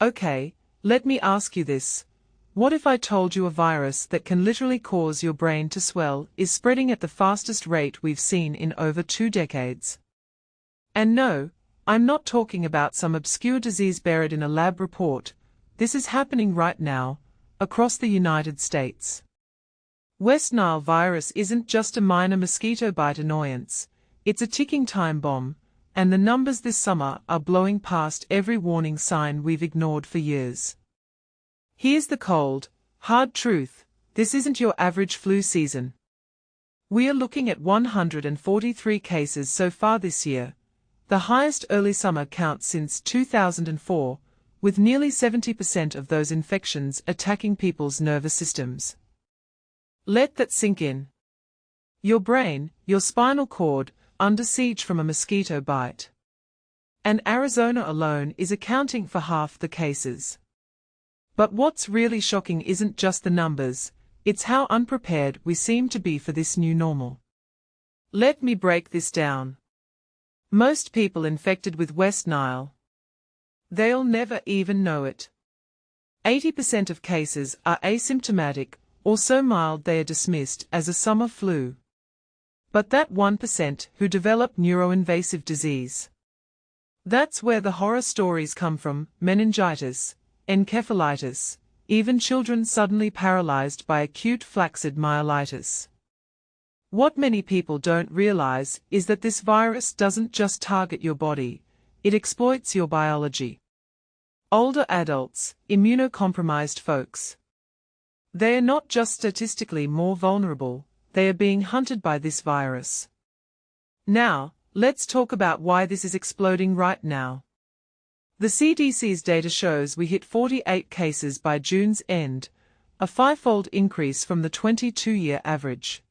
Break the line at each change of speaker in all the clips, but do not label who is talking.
Okay, let me ask you this. What if I told you a virus that can literally cause your brain to swell is spreading at the fastest rate we've seen in over 2 decades? And no, I'm not talking about some obscure disease buried in a lab report. This is happening right now, across the United States. West Nile virus isn't just a minor mosquito bite annoyance, it's a ticking time bomb, and the numbers this summer are blowing past every warning sign we've ignored for years. Here's the cold, hard truth: this isn't your average flu season. We are looking at 143 cases so far this year, the highest early summer count since 2004, with nearly 70% of those infections attacking people's nervous systems. Let that sink in. Your brain, your spinal cord, under siege from a mosquito bite. And Arizona alone is accounting for half the cases. But what's really shocking isn't just the numbers, it's how unprepared we seem to be for this new normal. Let me break this down. Most people infected with West Nile, they'll never even know it. 80% of cases are asymptomatic, or so mild they are dismissed as a summer flu. But that 1% who develop neuroinvasive disease, that's where the horror stories come from: meningitis, encephalitis, even children suddenly paralyzed by acute flaccid myelitis. What many people don't realize is that this virus doesn't just target your body, it exploits your biology. Older adults, immunocompromised folks, they are not just statistically more vulnerable, they are being hunted by this virus. Now, let's talk about why this is exploding right now. The CDC's data shows we hit 48 cases by June's end, a 5-fold increase from the 22-year average.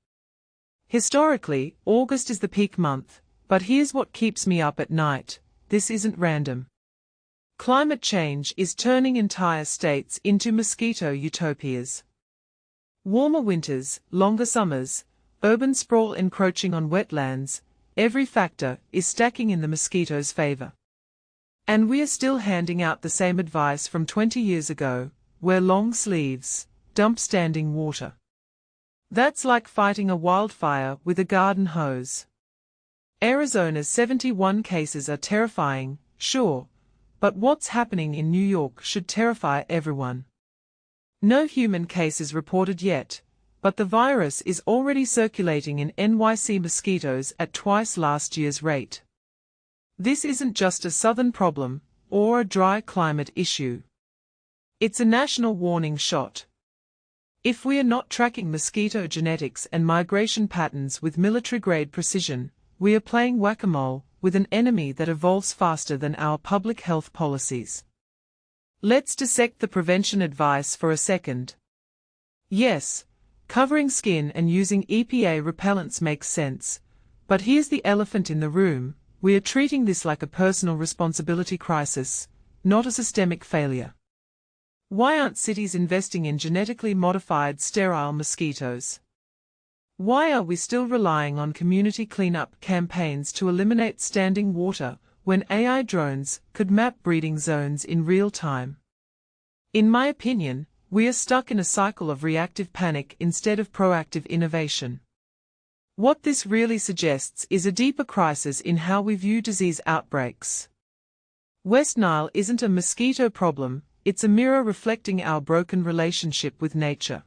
Historically, August is the peak month, but here's what keeps me up at night: this isn't random. Climate change is turning entire states into mosquito utopias. Warmer winters, longer summers, urban sprawl encroaching on wetlands, every factor is stacking in the mosquito's favor. And we are still handing out the same advice from 20 years ago: wear long sleeves, dump standing water. That's like fighting a wildfire with a garden hose. Arizona's 71 cases are terrifying, sure, but what's happening in New York should terrify everyone. No human cases reported yet, but the virus is already circulating in NYC mosquitoes at twice last year's rate. This isn't just a southern problem, or a dry climate issue. It's a national warning shot. If we are not tracking mosquito genetics and migration patterns with military-grade precision, we are playing whack-a-mole with an enemy that evolves faster than our public health policies. Let's dissect the prevention advice for a second. Yes, covering skin and using EPA repellents makes sense, but here's the elephant in the room: we are treating this like a personal responsibility crisis, not a systemic failure. Why aren't cities investing in genetically modified sterile mosquitoes? Why are we still relying on community cleanup campaigns to eliminate standing water when AI drones could map breeding zones in real time? In my opinion, we are stuck in a cycle of reactive panic instead of proactive innovation. What this really suggests is a deeper crisis in how we view disease outbreaks. West Nile isn't a mosquito problem, it's a mirror reflecting our broken relationship with nature.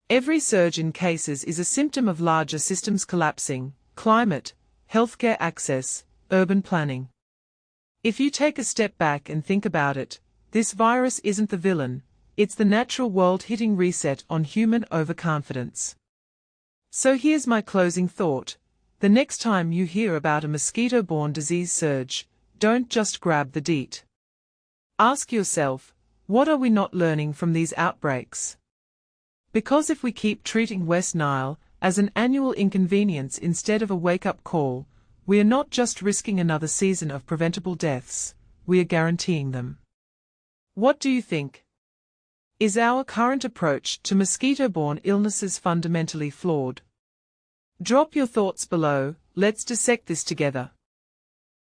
Every surge in cases is a symptom of larger systems collapsing: climate, healthcare access, urban planning. If you take a step back and think about it, this virus isn't the villain, it's the natural world hitting reset on human overconfidence. So here's my closing thought: the next time you hear about a mosquito-borne disease surge, don't just grab the DEET. Ask yourself, what are we not learning from these outbreaks? Because if we keep treating West Nile as an annual inconvenience instead of a wake-up call, we are not just risking another season of preventable deaths, we are guaranteeing them. What do you think? Is our current approach to mosquito-borne illnesses fundamentally flawed? Drop your thoughts below, let's dissect this together.